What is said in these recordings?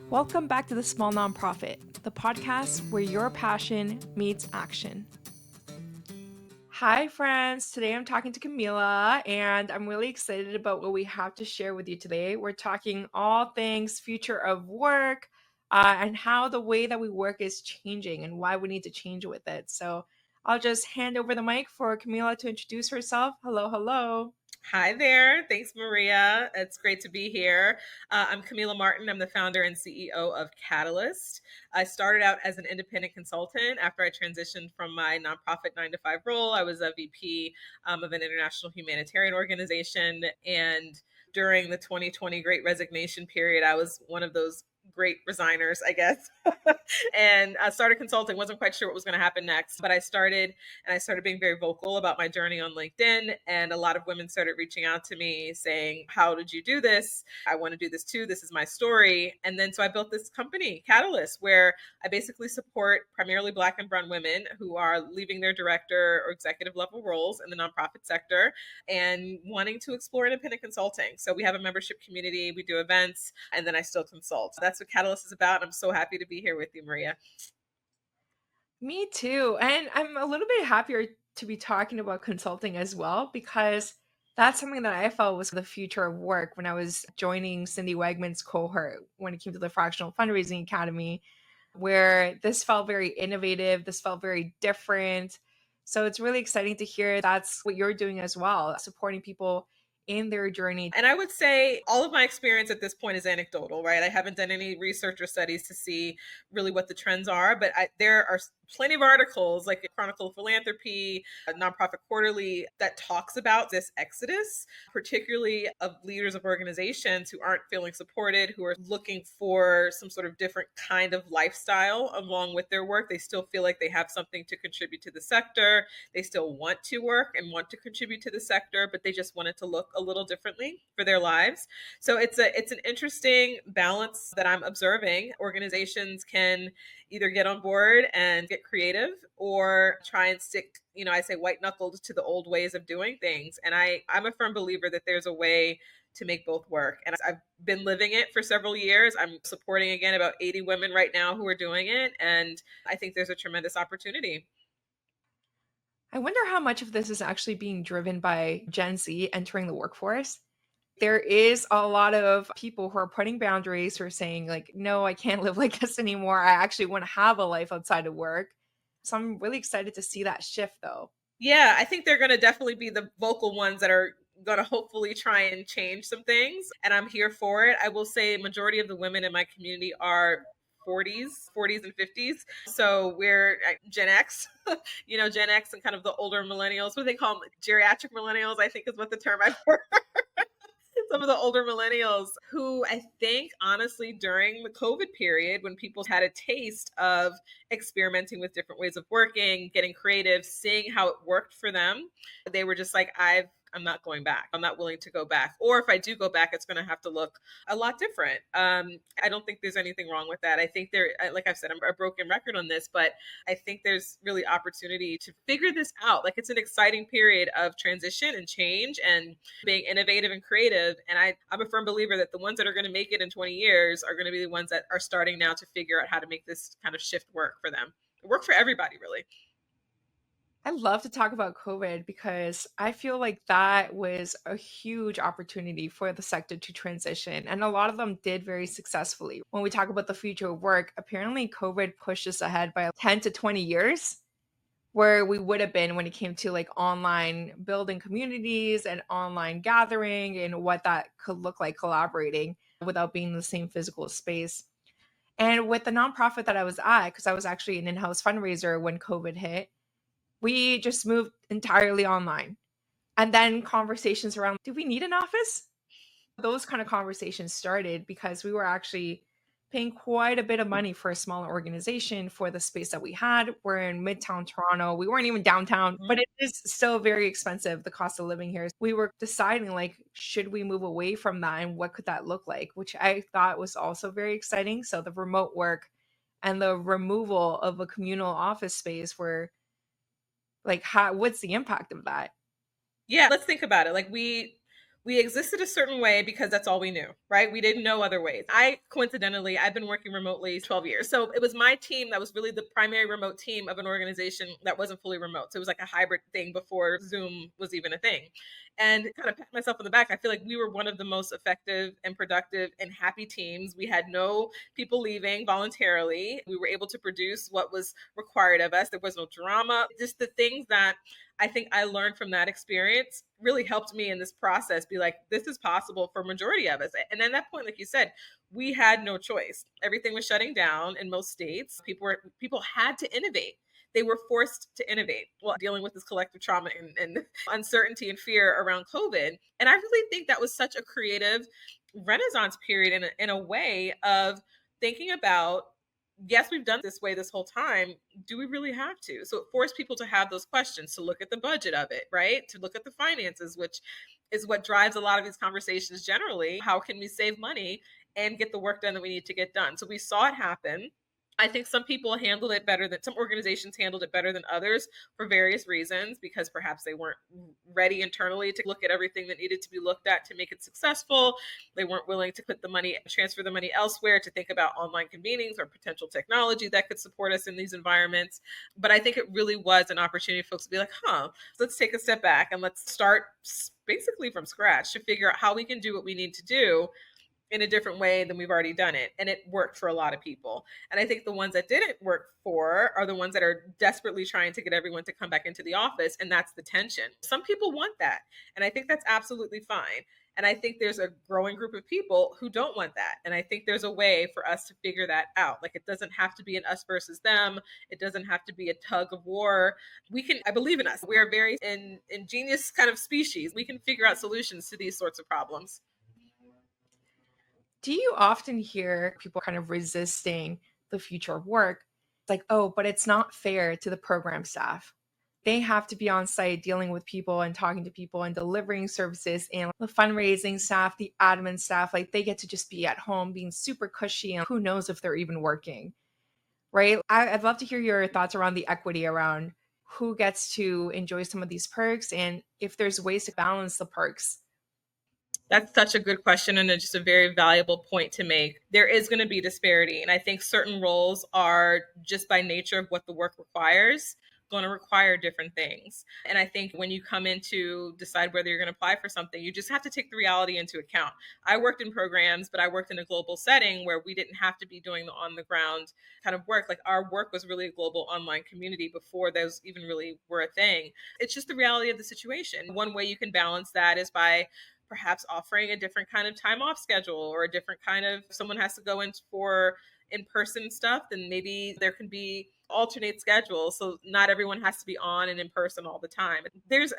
Welcome back to The Small Nonprofit, the podcast where your passion meets action. Hi, friends. Today I'm talking to Kamilah, and I'm really excited about what we have to share with you today. We're talking all things future of work and how the way that we work is changing and why we need to change with it. So I'll just hand over the mic for Kamilah to introduce herself. Hello, hello. Hi there. Thanks, Maria. It's great to be here. I'm Kamilah Martin. I'm the founder and CEO of Katalyst. I started out as an independent consultant after I transitioned from my nonprofit 9 to 5 role. I was a VP of an international humanitarian organization. And during the 2020 Great Resignation period, I was one of those great resigners, I guess. And I started consulting, wasn't quite sure what was going to happen next, but I started being very vocal about my journey on LinkedIn. And a lot of women started reaching out to me saying, how did you do this? I want to do this too. This is my story. And then so I built this company, Katalyst, where I basically support primarily Black and brown women who are leaving their director or executive level roles in the nonprofit sector and wanting to explore independent consulting. So we have a membership community, we do events, and then I still consult. So that's what Katalyst is about. I'm so happy to be here with you, Maria. Me too. And I'm a little bit happier to be talking about consulting as well because that's something that I felt was the future of work when I was joining Cindy Wegman's cohort when it came to the Fractional Fundraising Academy, where this felt very innovative, this felt very different. So it's really exciting to hear that's what you're doing as well, supporting people in their journey. And I would say all of my experience at this point is anecdotal, right? I haven't done any research or studies to see really what the trends are, but there are plenty of articles like Chronicle of Philanthropy, Nonprofit Quarterly, that talks about this exodus, particularly of leaders of organizations who aren't feeling supported, who are looking for some sort of different kind of lifestyle along with their work. They still feel like they have something to contribute to the sector. They still want to work and want to contribute to the sector, but they just want it to look a little differently for their lives. So it's an interesting balance that I'm observing. Organizations can either get on board and get creative or try and stick, I say white knuckled to the old ways of doing things. And I'm a firm believer that there's a way to make both work. And I've been living it for several years. I'm supporting again about 80 women right now who are doing it. And I think there's a tremendous opportunity. I wonder how much of this is actually being driven by Gen Z entering the workforce. There is a lot of people who are putting boundaries, who are saying, like, no, I can't live like this anymore. I actually want to have a life outside of work. So I'm really excited to see that shift, though. Yeah, I think they're going to definitely be the vocal ones that are going to hopefully try and change some things. And I'm here for it. I will say majority of the women in my community are 40s and 50s. So we're Gen X, Gen X and kind of the older millennials. What do they call them? Geriatric millennials, I think is what the term I've heard. Some of the older millennials who I think honestly during the COVID period when people had a taste of experimenting with different ways of working, getting creative, seeing how it worked for them, they were just like, I'm not going back. I'm not willing to go back. Or if I do go back, it's going to have to look a lot different. I don't think there's anything wrong with that. I think like I've said, I'm a broken record on this, but I think there's really opportunity to figure this out. Like it's an exciting period of transition and change and being innovative and creative. And I'm a firm believer that the ones that are going to make it in 20 years are going to be the ones that are starting now to figure out how to make this kind of shift work for them. Work for everybody, really. I love to talk about COVID because I feel like that was a huge opportunity for the sector to transition. And a lot of them did very successfully. When we talk about the future of work, apparently COVID pushed us ahead by 10 to 20 years where we would have been when it came to like online building communities and online gathering and what that could look like collaborating without being in the same physical space. And with the nonprofit that I was at, because I was actually an in-house fundraiser when COVID hit, we just moved entirely online. And then conversations around, do we need an office? Those kind of conversations started because we were actually paying quite a bit of money for a smaller organization for the space that we had. We're in Midtown Toronto. We weren't even downtown, but it is still very expensive, the cost of living here. We were deciding, like, should we move away from that and what could that look like, which I thought was also very exciting. So the remote work and the removal of a communal office space were like, what's the impact of that? Yeah, let's think about it. Like We existed a certain way because that's all we knew, right? We didn't know other ways. I've been working remotely 12 years. So it was my team that was really the primary remote team of an organization that wasn't fully remote. So it was like a hybrid thing before Zoom was even a thing. And kind of pat myself on the back, I feel like we were one of the most effective and productive and happy teams. We had no people leaving voluntarily. We were able to produce what was required of us. There was no drama. Just the things that I think I learned from that experience really helped me in this process be like, this is possible for majority of us. And at that point, like you said, we had no choice. Everything was shutting down in most states. People had to innovate. They were forced to innovate while dealing with this collective trauma and uncertainty and fear around COVID. And I really think that was such a creative renaissance period in a way of thinking about, yes, we've done this way this whole time. Do we really have to? So it forced people to have those questions, to look at the budget of it, right? To look at the finances, which is what drives a lot of these conversations generally. How can we save money and get the work done that we need to get done? So we saw it happen. I think some organizations handled it better than others for various reasons, because perhaps they weren't ready internally to look at everything that needed to be looked at to make it successful. They weren't willing to transfer the money elsewhere to think about online convenings or potential technology that could support us in these environments. But I think it really was an opportunity for folks to be like, let's take a step back and let's start basically from scratch to figure out how we can do what we need to do in a different way than we've already done it. And it worked for a lot of people. And I think the ones that didn't work for are the ones that are desperately trying to get everyone to come back into the office. And that's the tension. Some people want that. And I think that's absolutely fine. And I think there's a growing group of people who don't want that. And I think there's a way for us to figure that out. Like, it doesn't have to be an us versus them. It doesn't have to be a tug of war. I believe in us. We're a very ingenious kind of species. We can figure out solutions to these sorts of problems. Do you often hear people kind of resisting the future of work? It's like, oh, but it's not fair to the program staff. They have to be on site dealing with people and talking to people and delivering services, and the fundraising staff, the admin staff, like they get to just be at home being super cushy and who knows if they're even working, right? I'd love to hear your thoughts around the equity around who gets to enjoy some of these perks and if there's ways to balance the perks. That's such a good question, and it's just a very valuable point to make. There is going to be disparity. And I think certain roles are, just by nature of what the work requires, going to require different things. And I think when you come in to decide whether you're going to apply for something, you just have to take the reality into account. I worked in programs, but I worked in a global setting where we didn't have to be doing the on the ground kind of work. Like, our work was really a global online community before those even really were a thing. It's just the reality of the situation. One way you can balance that is by perhaps offering a different kind of time off schedule, or a different kind of, if someone has to go in for in-person stuff, then maybe there can be alternate schedules, so not everyone has to be on and in person all the time. There's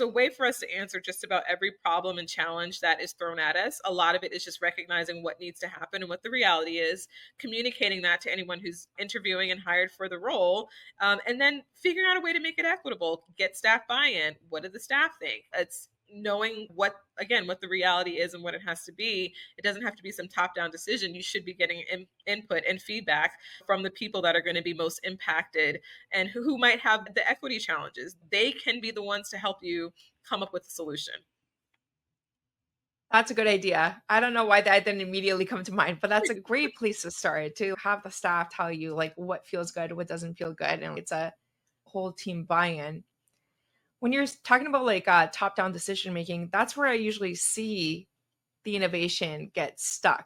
a way for us to answer just about every problem and challenge that is thrown at us. A lot of it is just recognizing what needs to happen and what the reality is, communicating that to anyone who's interviewing and hired for the role, and then figuring out a way to make it equitable, get staff buy-in. What do the staff think? It's knowing what the reality is and what it has to be. It doesn't have to be some top-down decision. You should be getting input and feedback from the people that are going to be most impacted and who might have the equity challenges. They can be the ones to help you come up with a solution. That's a good idea. I don't know why that didn't immediately come to mind, but that's a great place to start, to have the staff tell you like what feels good, what doesn't feel good, and it's a whole team buy-in. When you're talking about like top-down decision making, that's where I usually see the innovation get stuck.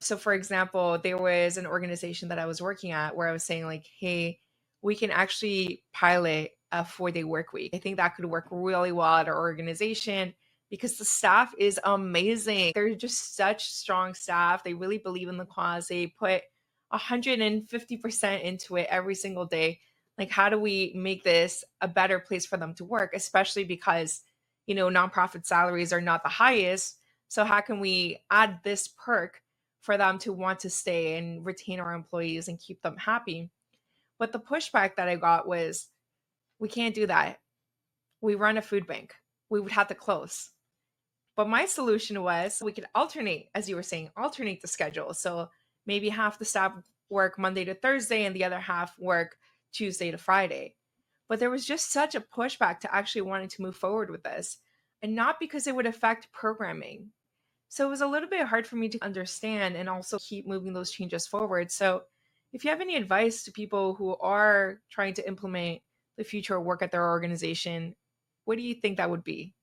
So for example, there was an organization that I was working at where I was saying like, hey, we can actually pilot a 4-day work week. I think that could work really well at our organization because the staff is amazing. They're just such strong staff. They really believe in the cause. They put 150% into it every single day. Like, how do we make this a better place for them to work, especially because, nonprofit salaries are not the highest. So how can we add this perk for them to want to stay and retain our employees and keep them happy? But the pushback that I got was, we can't do that. We run a food bank. We would have to close. But my solution was we could alternate, as you were saying, alternate the schedule. So maybe half the staff work Monday to Thursday and the other half work Tuesday to Friday. But there was just such a pushback to actually wanting to move forward with this. and not because it would affect programming. So it was a little bit hard for me to understand and also keep moving those changes forward. So if you have any advice to people who are trying to implement the future of work at their organization, what do you think that would be?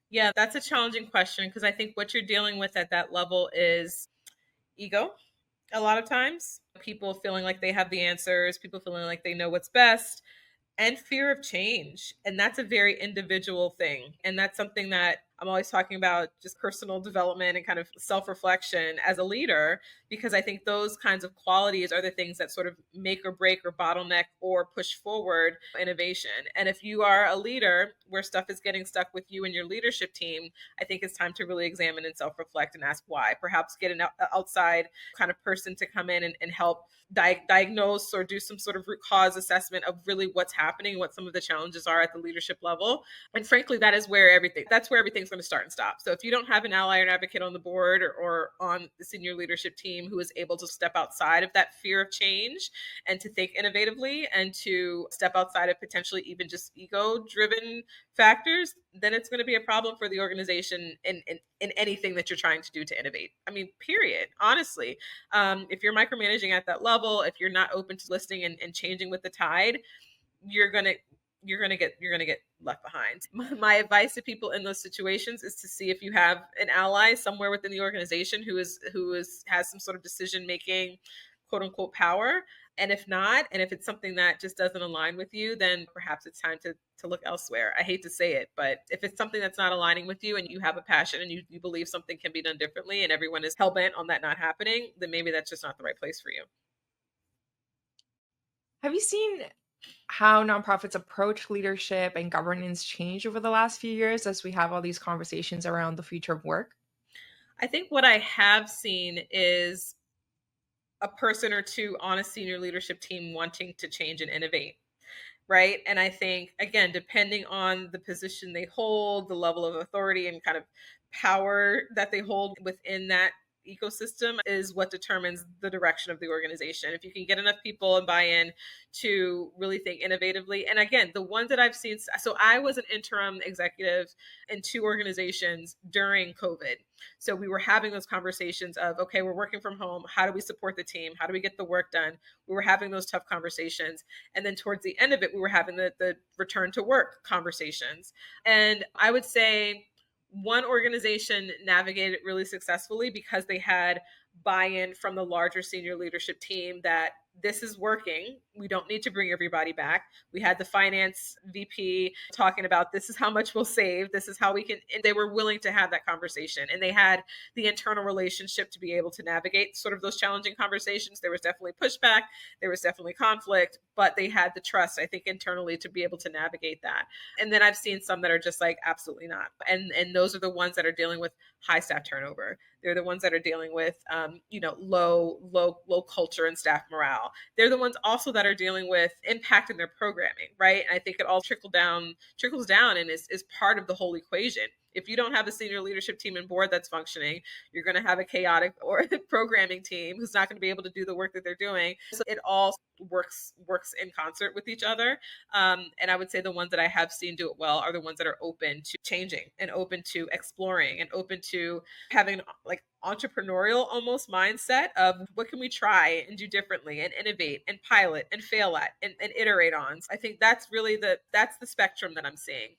Yeah, that's a challenging question because I think what you're dealing with at that level is ego a lot of times. People feeling like they have the answers, people feeling like they know what's best, and fear of change. And that's a very individual thing. And that's something that I'm always talking about, just personal development and kind of self reflection as a leader, because I think those kinds of qualities are the things that sort of make or break or bottleneck or push forward innovation. And if you are a leader where stuff is getting stuck with you and your leadership team, I think it's time to really examine and self reflect and ask why. Perhaps get an outside kind of person to come in and help diagnose or do some sort of root cause assessment of really what's happening, what some of the challenges are at the leadership level. And frankly, that's where everything's going to start and stop. So if you don't have an ally or an advocate on the board or on the senior leadership team who is able to step outside of that fear of change and to think innovatively and to step outside of potentially even just ego driven factors, then it's going to be a problem for the organization in anything that you're trying to do to innovate. I mean, period. Honestly, if you're micromanaging at that level, if you're not open to listening and changing with the tide, you're gonna you're gonna get left behind. My advice to people in those situations is to see if you have an ally somewhere within the organization who is has some sort of decision making, quote unquote, power. And if not, and if it's something that just doesn't align with you, then perhaps it's time to look elsewhere. I hate to say it, but if it's something that's not aligning with you and you have a passion and you believe something can be done differently and everyone is hell bent on that not happening, then maybe that's just not the right place for you. Have you seen how nonprofits approach leadership and governance change over the last few years as we have all these conversations around the future of work? I think what I have seen is a person or two on a senior leadership team wanting to change and innovate, right? And I think, again, depending on the position they hold, the level of authority and kind of power that they hold within that ecosystem is what determines the direction of the organization. If you can get enough people and buy in to really think innovatively. And again, the ones that I've seen, so I was an interim executive in two organizations during COVID. So we were having those conversations of, okay, we're working from home. How do we support the team? How do we get the work done? We were having those tough conversations. And then towards the end of it, we were having the return to work conversations. And I would say one organization navigated it really successfully because they had buy-in from the larger senior leadership team that this is working. We don't need to bring everybody back. We had the finance VP talking about this is how much we'll save. This is how we can, and they were willing to have that conversation. And they had the internal relationship to be able to navigate sort of those challenging conversations. There was definitely pushback. There was definitely conflict, but they had the trust, I think, internally to be able to navigate that. And then I've seen some that are just like, absolutely not. And those are the ones that are dealing with high staff turnover. They're the ones that are dealing with, low culture and staff morale. They're the ones also that are dealing with impact in their programming, right? And I think it all trickles down and is part of the whole equation. If you don't have a senior leadership team and board that's functioning, you're going to have a chaotic or programming team who's not going to be able to do the work that they're doing. So it all works in concert with each other. And I would say the ones that I have seen do it well are the ones that are open to changing and open to exploring and open to having like entrepreneurial almost mindset of what can we try and do differently and innovate and pilot and fail at and iterate on. So I think that's the spectrum that I'm seeing.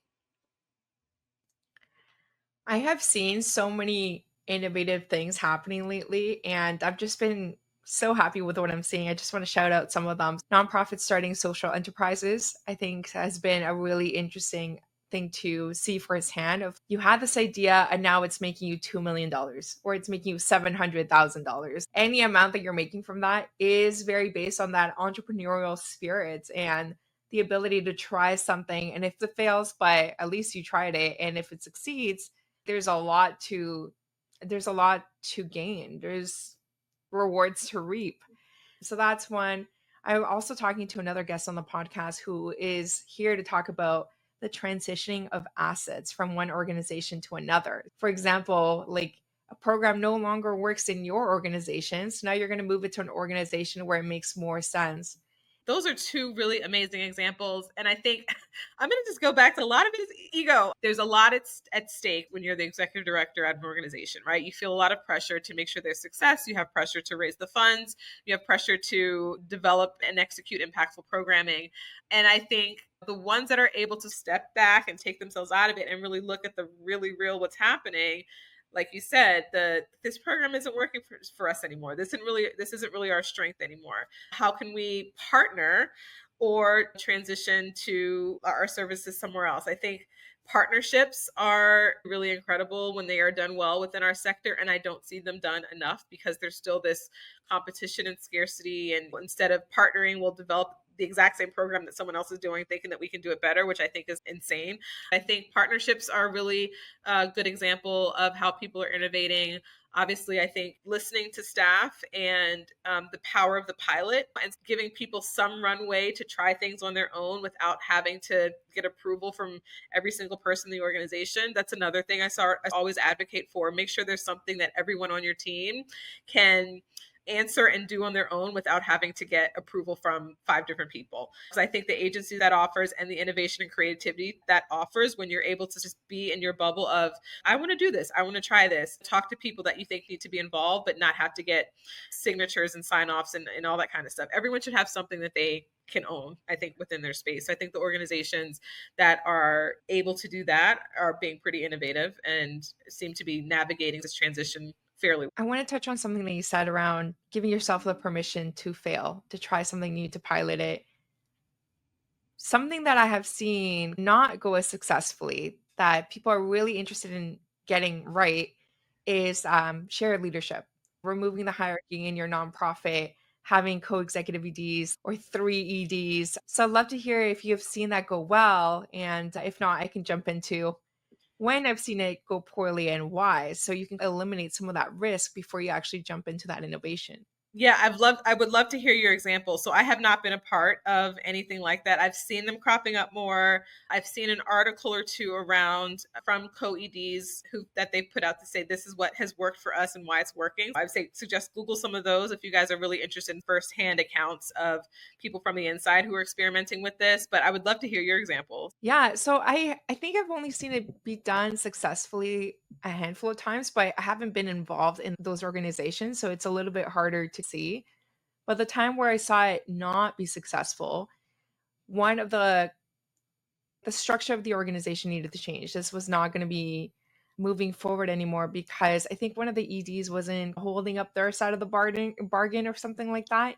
I have seen so many innovative things happening lately, and I've just been so happy with what I'm seeing. I just want to shout out some of them. Nonprofits starting social enterprises, I think, has been a really interesting thing to see firsthand. Of you had this idea and now it's making you $2 million or it's making you $700,000. Any amount that you're making from that is very based on that entrepreneurial spirit and the ability to try something. And if it fails, but at least you tried it. And if it succeeds, there's a lot to there's a lot to gain. There's rewards to reap. So that's one. I'm also talking to another guest on the podcast who is here to talk about the transitioning of assets from one organization to another. For example, like a program no longer works in your organization. So now you're going to move it to an organization where it makes more sense. Those are two really amazing examples. And I think I'm going to just go back to a lot of it is ego. There's a lot at stake when you're the executive director at an organization, right? You feel a lot of pressure to make sure there's success. You have pressure to raise the funds. You have pressure to develop and execute impactful programming. And I think the ones that are able to step back and take themselves out of it and really look at the really real what's happening, like you said, this program isn't working for us anymore. This isn't really our strength anymore. How can we partner or transition to our services somewhere else? I think partnerships are really incredible when they are done well within our sector, and I don't see them done enough because there's still this competition and scarcity, and instead of partnering, we'll develop the exact same program that someone else is doing, thinking that we can do it better, which I think is insane. I think partnerships are really a good example of how people are innovating. Obviously, I think listening to staff and the power of the pilot and giving people some runway to try things on their own without having to get approval from every single person in the organization. That's another thing I always advocate for. Make sure there's something that everyone on your team can answer and do on their own without having to get approval from 5 different people. Because I think the agency that offers and the innovation and creativity that offers when you're able to just be in your bubble of, I want to do this, I want to try this, talk to people that you think need to be involved, but not have to get signatures and sign offs and all that kind of stuff. Everyone should have something that they can own, I think, within their space. So I think the organizations that are able to do that are being pretty innovative and seem to be navigating this transition fairly. I want to touch on something that you said around giving yourself the permission to fail, to try something new, to pilot it. Something that I have seen not go as successfully that people are really interested in getting right is shared leadership, removing the hierarchy in your nonprofit, having co-executive EDs or three EDs. So I'd love to hear if you've seen that go well. And if not, I can jump into when I've seen it go poorly and why. So you can eliminate some of that risk before you actually jump into that innovation. Yeah, I would love to hear your example. So I have not been a part of anything like that. I've seen them cropping up more. I've seen an article or two around from co-EDs who that they've put out to say this is what has worked for us and why it's working. I would say suggest Google some of those if you guys are really interested in firsthand accounts of people from the inside who are experimenting with this. But I would love to hear your examples. Yeah, so I think I've only seen it be done successfully a handful of times, but I haven't been involved in those organizations, so it's a little bit harder to see. But the time where I saw it not be successful, one of the structure of the organization needed to change. This was not going to be moving forward anymore because I think one of the EDs wasn't holding up their side of the bargain or something like that.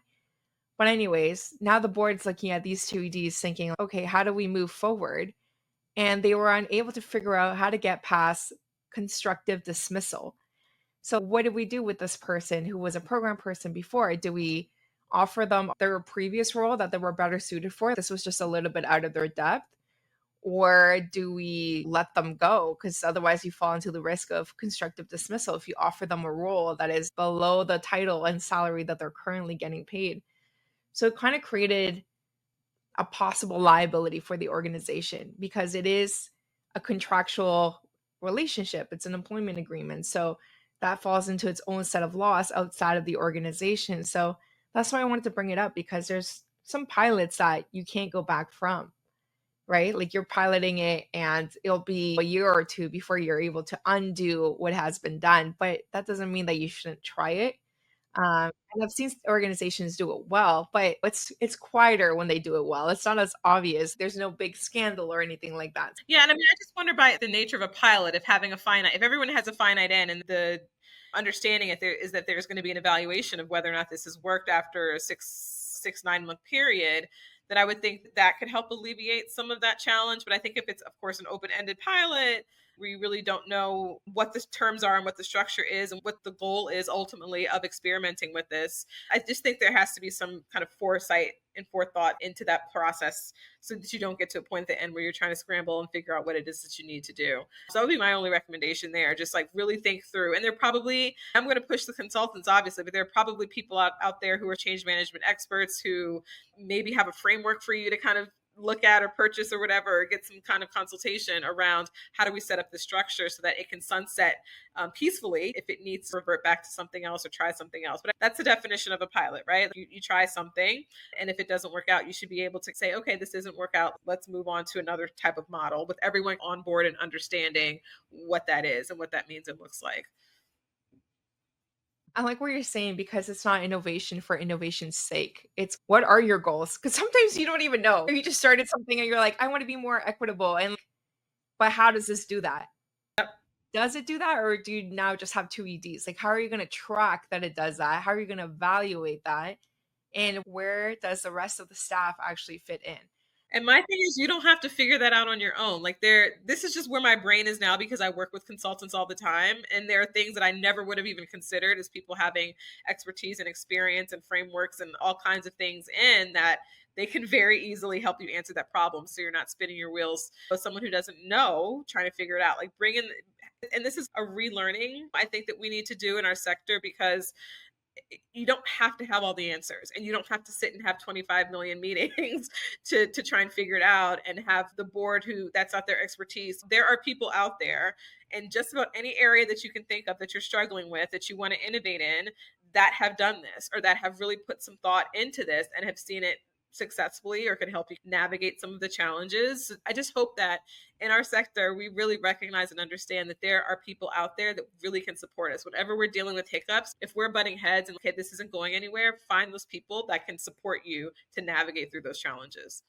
But anyways, now the board's looking at these two EDs thinking, okay, how do we move forward? And they were unable to figure out how to get past constructive dismissal. So, what did we do with this person who was a program person before? Do we offer them their previous role that they were better suited for? This was just a little bit out of their depth. Or do we let them go? Because otherwise, you fall into the risk of constructive dismissal if you offer them a role that is below the title and salary that they're currently getting paid. So, it kind of created a possible liability for the organization because it is a contractual relationship. It's an employment agreement. So that falls into its own set of laws outside of the organization. So that's why I wanted to bring it up because there's some pilots that you can't go back from, right? Like you're piloting it and it'll be a year or two before you're able to undo what has been done. But that doesn't mean that you shouldn't try it. And I've seen organizations do it well, but it's quieter when they do it well. It's not as obvious. There's no big scandal or anything like that. Yeah, and I mean, I just wonder by the nature of a pilot, if everyone has a finite end, and the understanding is that there's going to be an evaluation of whether or not this has worked after a 9 month period, then I would think that could help alleviate some of that challenge. But I think if it's, of course, an open-ended pilot, we really don't know what the terms are and what the structure is and what the goal is ultimately of experimenting with this. I just think there has to be some kind of foresight and forethought into that process so that you don't get to a point at the end where you're trying to scramble and figure out what it is that you need to do. So that would be my only recommendation there. Just like really think through. And I'm going to push the consultants, obviously, but there are probably people out there who are change management experts who maybe have a framework for you to kind of look at or purchase or whatever, or get some kind of consultation around how do we set up the structure so that it can sunset peacefully if it needs to revert back to something else or try something else. But that's the definition of a pilot, right? You try something, and if it doesn't work out, you should be able to say, okay, this doesn't work out. Let's move on to another type of model with everyone on board and understanding what that is and what that means and looks like. I like what you're saying because it's not innovation for innovation's sake. It's what are your goals? Because sometimes you don't even know. You just started something and you're like, I want to be more equitable. And but how does this do that? Does it do that? Or do you now just have two EDs? Like, how are you going to track that it does that? How are you going to evaluate that? And where does the rest of the staff actually fit in? And my thing is, you don't have to figure that out on your own. Like, this is just where my brain is now because I work with consultants all the time. And there are things that I never would have even considered as people having expertise and experience and frameworks and all kinds of things in that they can very easily help you answer that problem. So you're not spinning your wheels with someone who doesn't know, trying to figure it out. Like, bring in, and this is a relearning I think that we need to do in our sector, because you don't have to have all the answers, and you don't have to sit and have 25 million meetings to try and figure it out and have the board who that's not their expertise. There are people out there in just about any area that you can think of that you're struggling with, that you want to innovate in, that have done this or that have really put some thought into this and have seen it successfully or can help you navigate some of the challenges. I just hope that in our sector, we really recognize and understand that there are people out there that really can support us. Whenever we're dealing with hiccups, if we're butting heads and, okay, this isn't going anywhere, find those people that can support you to navigate through those challenges.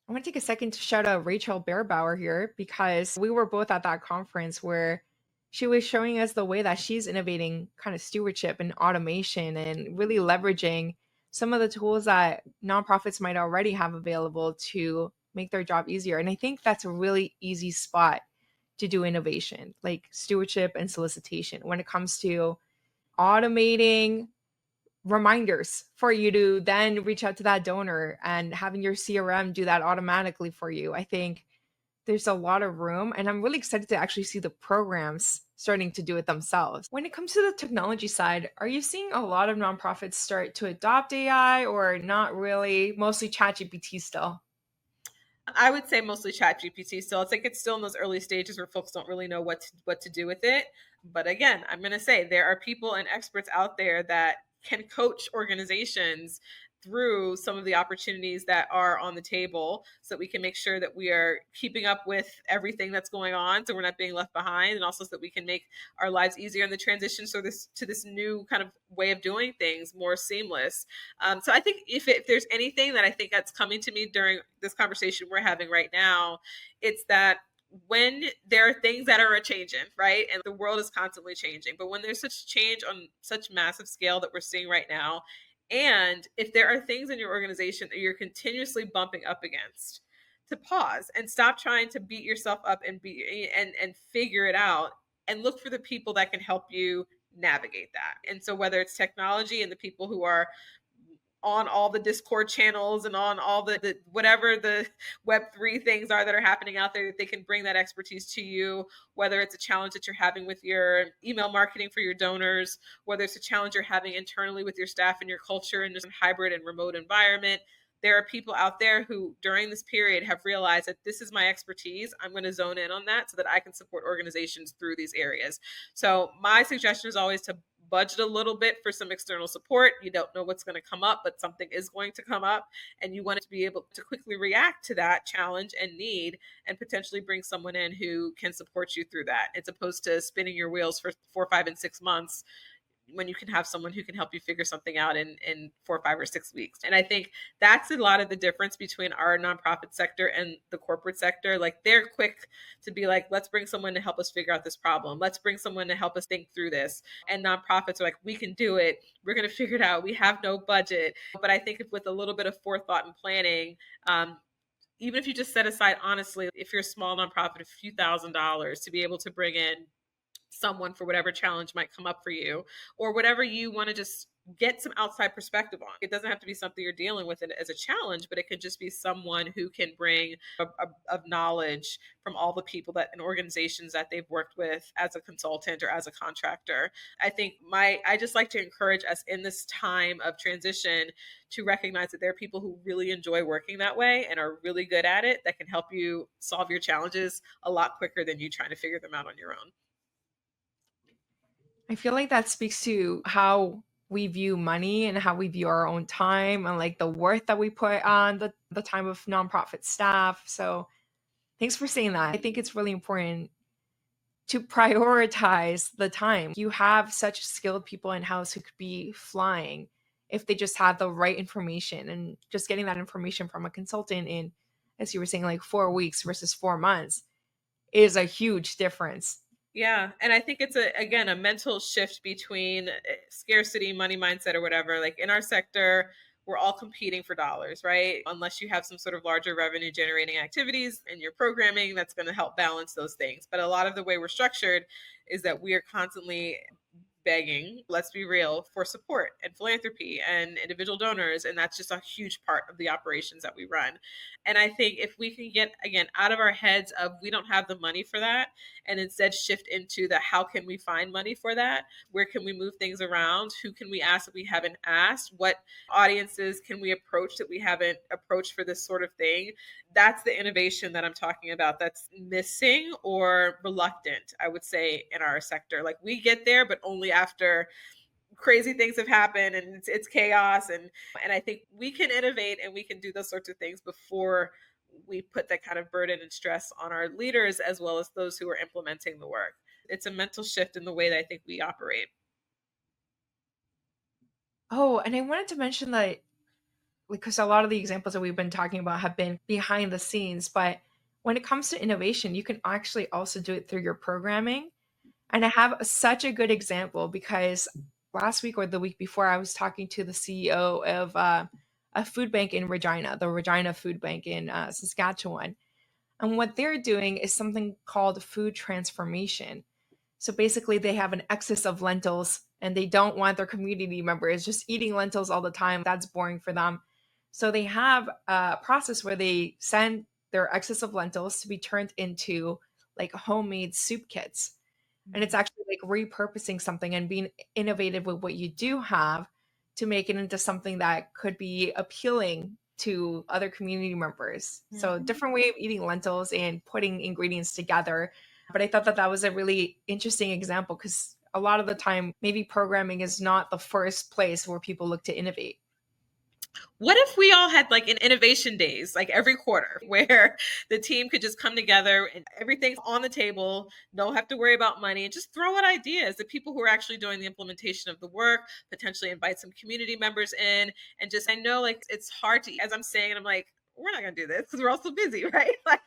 I want to take a second to shout out Rachel Beerbauer here because we were both at that conference where she was showing us the way that she's innovating kind of stewardship and automation and really leveraging some of the tools that nonprofits might already have available to make their job easier. And I think that's a really easy spot to do innovation, like stewardship and solicitation when it comes to automating reminders for you to then reach out to that donor and having your CRM do that automatically for you. I think there's a lot of room, and I'm really excited to actually see the programs starting to do it themselves. When it comes to the technology side, are you seeing a lot of nonprofits start to adopt AI or not really? Mostly ChatGPT still? I would say mostly chat GPT still. It's like it's still in those early stages where folks don't really know what to do with it. But again, I'm going to say there are people and experts out there that can coach organizations through some of the opportunities that are on the table so that we can make sure that we are keeping up with everything that's going on so we're not being left behind, and also so that we can make our lives easier in the transition so this new kind of way of doing things more seamless. So I think if there's anything that I think that's coming to me during this conversation we're having right now, it's that when there are things that are a changing, right? And the world is constantly changing. But when there's such change on such massive scale that we're seeing right now, and if there are things in your organization that you're continuously bumping up against, to pause and stop trying to beat yourself up and and figure it out, and look for the people that can help you navigate that. And so whether it's technology and the people who are on all the Discord channels and on all the whatever the Web3 things are that are happening out there, that they can bring that expertise to you, whether it's a challenge that you're having with your email marketing for your donors, whether it's a challenge you're having internally with your staff and your culture in this hybrid and remote environment. There are people out there who during this period have realized that this is my expertise. I'm going to zone in on that so that I can support organizations through these areas. So my suggestion is always to budget a little bit for some external support. You don't know what's going to come up, but something is going to come up, and you want to be able to quickly react to that challenge and need, and potentially bring someone in who can support you through that, as opposed to spinning your wheels for 4, 5, and 6 months when you can have someone who can help you figure something out in 4, 5, or 6 weeks. And I think that's a lot of the difference between our nonprofit sector and the corporate sector. Like, they're quick to be like, let's bring someone to help us figure out this problem. Let's bring someone to help us think through this. And nonprofits are like, we can do it. We're going to figure it out. We have no budget. But I think with a little bit of forethought and planning, even if you just set aside, honestly, if you're a small nonprofit, a few $1,000s to be able to bring in someone for whatever challenge might come up for you, or whatever you want to just get some outside perspective on. It doesn't have to be something you're dealing with it as a challenge, but it could just be someone who can bring of knowledge from all the people that and organizations that they've worked with as a consultant or as a contractor. I think I just like to encourage us in this time of transition to recognize that there are people who really enjoy working that way and are really good at it, that can help you solve your challenges a lot quicker than you trying to figure them out on your own. I feel like that speaks to how we view money and how we view our own time and like the worth that we put on the time of nonprofit staff. So thanks for saying that. I think it's really important to prioritize the time. You have such skilled people in house who could be flying if they just had the right information, and just getting that information from a consultant in, as you were saying, like 4 weeks versus 4 months is a huge difference. Yeah, and I think it's again a mental shift between scarcity, money mindset, or whatever. Like in our sector, we're all competing for dollars, right? Unless you have some sort of larger revenue generating activities in your programming, that's going to help balance those things. But a lot of the way we're structured is that we are constantly begging, let's be real, for support and philanthropy and individual donors. And that's just a huge part of the operations that we run. And I think if we can get, again, out of our heads of we don't have the money for that, and instead shift into the how can we find money for that? Where can we move things around? Who can we ask that we haven't asked? What audiences can we approach that we haven't approached for this sort of thing? That's the innovation that I'm talking about that's missing or reluctant, I would say, in our sector. Like we get there, but only after crazy things have happened and it's chaos. And I think we can innovate and we can do those sorts of things before we put that kind of burden and stress on our leaders as well as those who are implementing the work. It's a mental shift in the way that I think we operate. Oh, and I wanted to mention that because a lot of the examples that we've been talking about have been behind the scenes, but when it comes to innovation, you can actually also do it through your programming. And I have such a good example because last week or the week before, I was talking to the CEO of a food bank in Regina, the Regina Food Bank in Saskatchewan. And what they're doing is something called food transformation. So basically, they have an excess of lentils and they don't want their community members just eating lentils all the time. That's boring for them. So they have a process where they send their excess of lentils to be turned into like homemade soup kits. And it's actually like repurposing something and being innovative with what you do have to make it into something that could be appealing to other community members. So Mhm. different way of eating lentils and putting ingredients together. But I thought that that was a really interesting example because a lot of the time, maybe programming is not the first place where people look to innovate. What if we all had like an innovation days, like every quarter, where the team could just come together and everything's on the table, don't have to worry about money, and just throw out ideas. The people who are actually doing the implementation of the work, potentially invite some community members in, and just I know like it's hard to as I'm saying, I'm like, we're not gonna do this because we're all so busy, right? Like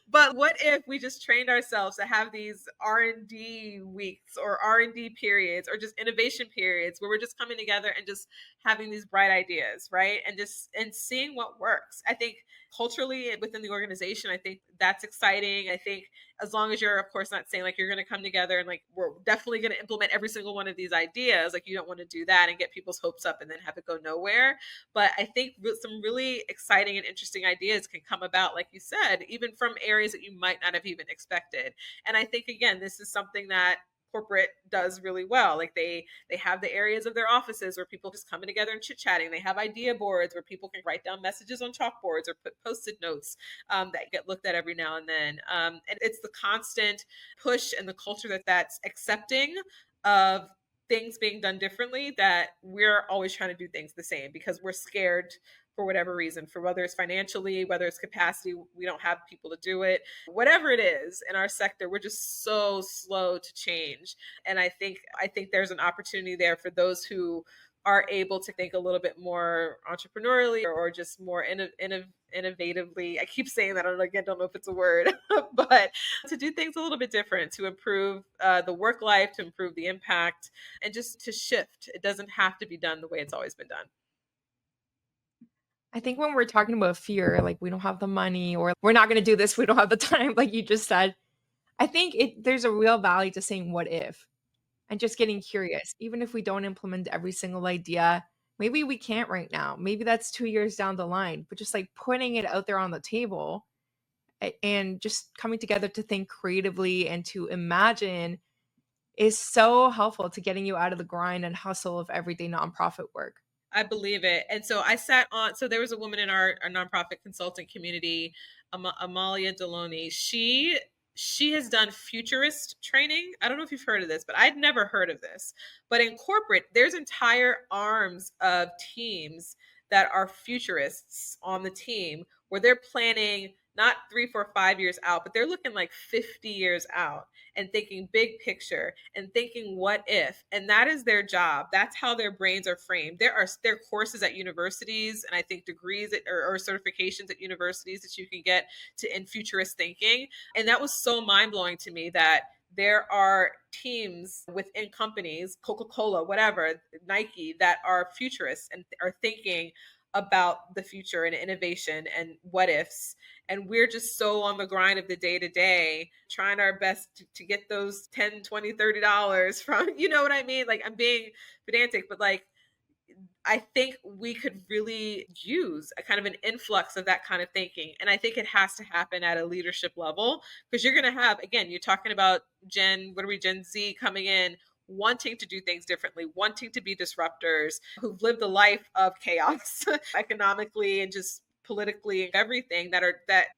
but what if we just trained ourselves to have these R&D weeks or R&D periods or just innovation periods where we're just coming together and just having these bright ideas, right? And just and seeing what works. I think culturally within the organization, I think that's exciting. I think as long as you're of course not saying like you're going to come together and like we're definitely going to implement every single one of these ideas, like you don't want to do that and get people's hopes up and then have it go nowhere. But I think some really exciting and interesting ideas can come about, like you said, even from areas that you might not have even expected. And I think again, this is something that corporate does really well. Like they have the areas of their offices where people just coming together and chit chatting. They have idea boards where people can write down messages on chalkboards or put post-it notes that get looked at every now and then. And it's the constant push and the culture that's accepting of things being done differently, that we're always trying to do things the same because we're scared for whatever reason, for whether it's financially, whether it's capacity, we don't have people to do it, whatever it is in our sector, we're just so slow to change. And I think there's an opportunity there for those who are able to think a little bit more entrepreneurially or just more innovatively. I keep saying that, I again don't know if it's a word, but to do things a little bit different, to improve the work life, to improve the impact, and just to shift. It doesn't have to be done the way it's always been done. I think when we're talking about fear, like we don't have the money or we're not going to do this, we don't have the time, like you just said, I think there's a real value to saying what if and just getting curious. Even if we don't implement every single idea, maybe we can't right now. Maybe that's 2 years down the line, but just like putting it out there on the table and just coming together to think creatively and to imagine is so helpful to getting you out of the grind and hustle of everyday nonprofit work. I believe it. And so I sat on, so there was a woman in our nonprofit consultant community, Amalia Deloney. She has done futurist training. I don't know if you've heard of this, but I'd never heard of this. But in corporate, there's entire arms of teams that are futurists on the team where they're planning not 3, 4, 5 years out, but they're looking like 50 years out and thinking big picture and thinking what if. And that is their job. That's how their brains are framed. There are courses at universities, and I think degrees or certifications at universities that you can get to in futurist thinking. And that was so mind-blowing to me that there are teams within companies, Coca-Cola, whatever, Nike, that are futurists and are thinking about the future and innovation and what ifs. And we're just so on the grind of the day to day, trying our best to get those 10, 20, $30 from, you know what I mean? Like, I'm being pedantic, but like, I think we could really use a kind of an influx of that kind of thinking. And I think it has to happen at a leadership level, because you're going to have, again, you're talking about Gen Z coming in, wanting to do things differently, wanting to be disruptors, who've lived a life of chaos economically and just politically and everything, that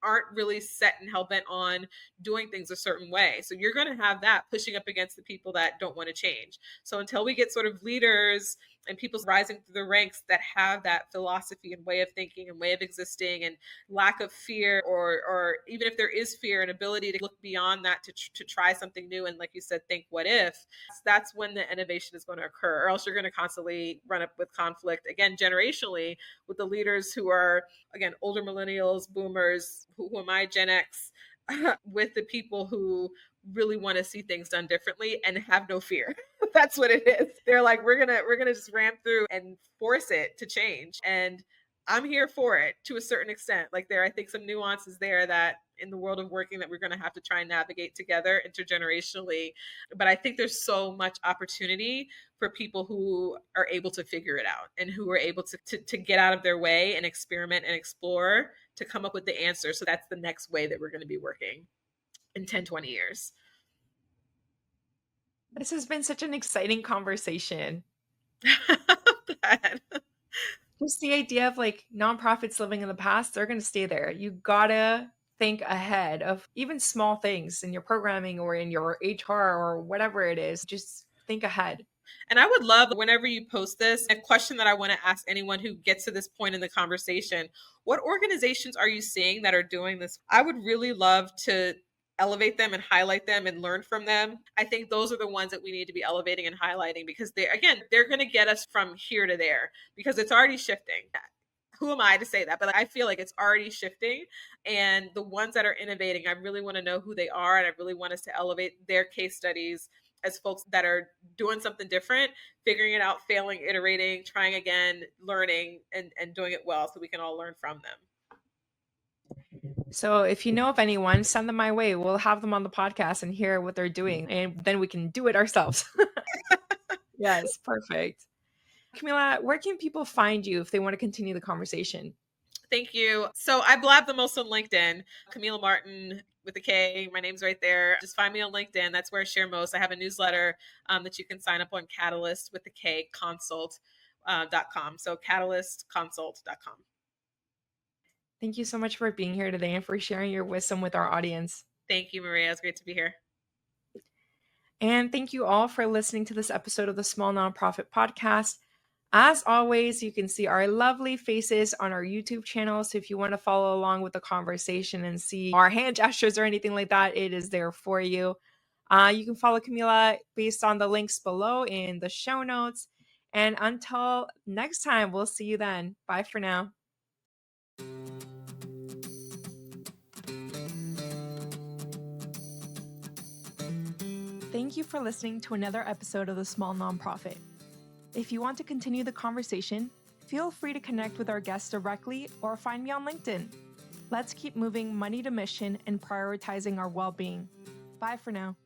aren't really set and hell-bent on doing things a certain way. So you're going to have that pushing up against the people that don't want to change. So until we get sort of leaders and people rising through the ranks that have that philosophy and way of thinking and way of existing and lack of fear, or even if there is fear, and ability to look beyond that to try something new, and like you said, think what if, that's when the innovation is going to occur. Or else you're going to constantly run up with conflict, again, generationally, with the leaders who are, again, older millennials, boomers, who am I, Gen X, with the people who really want to see things done differently and have no fear. That's what it is. They're like, we're gonna just ram through and force it to change. And I'm here for it to a certain extent. Like, there, I think, some nuances there that in the world of working that we're going to have to try and navigate together intergenerationally. But I think there's so much opportunity for people who are able to figure it out and who are able to get out of their way and experiment and explore to come up with the answer. So that's the next way that we're going to be working in 10, 20 years. This has been such an exciting conversation. Just the idea of like nonprofits living in the past, they're going to stay there. You gotta think ahead of even small things in your programming or in your HR or whatever it is. Just think ahead. And I would love, whenever you post this, a question that I want to ask anyone who gets to this point in the conversation: what organizations are you seeing that are doing this? I would really love to elevate them and highlight them and learn from them. I think those are the ones that we need to be elevating and highlighting, because they're going to get us from here to there, because it's already shifting. Who am I to say that? But I feel like it's already shifting. And the ones that are innovating, I really want to know who they are. And I really want us to elevate their case studies as folks that are doing something different, figuring it out, failing, iterating, trying again, learning, and doing it well, so we can all learn from them. So if you know of anyone, send them my way. We'll have them on the podcast and hear what they're doing, and then we can do it ourselves. Yes, perfect. Kamilah, where can people find you if they want to continue the conversation? Thank you. So I blab the most on LinkedIn, Kamilah Martin with a K. My name's right there. Just find me on LinkedIn. That's where I share most. I have a newsletter that you can sign up on Katalyst with a K, consult.com. So katalyst.consult.com. Thank you so much for being here today and for sharing your wisdom with our audience. Thank you, Maria. It's great to be here. And thank you all for listening to this episode of the Small Nonprofit Podcast. As always, you can see our lovely faces on our YouTube channel. So if you want to follow along with the conversation and see our hand gestures or anything like that, it is there for you. You can follow Kamilah based on the links below in the show notes. And until next time, we'll see you then. Bye for now. Thank you for listening to another episode of The Small Nonprofit. If you want to continue the conversation, feel free to connect with our guests directly or find me on LinkedIn. Let's keep moving money to mission and prioritizing our well-being. Bye for now.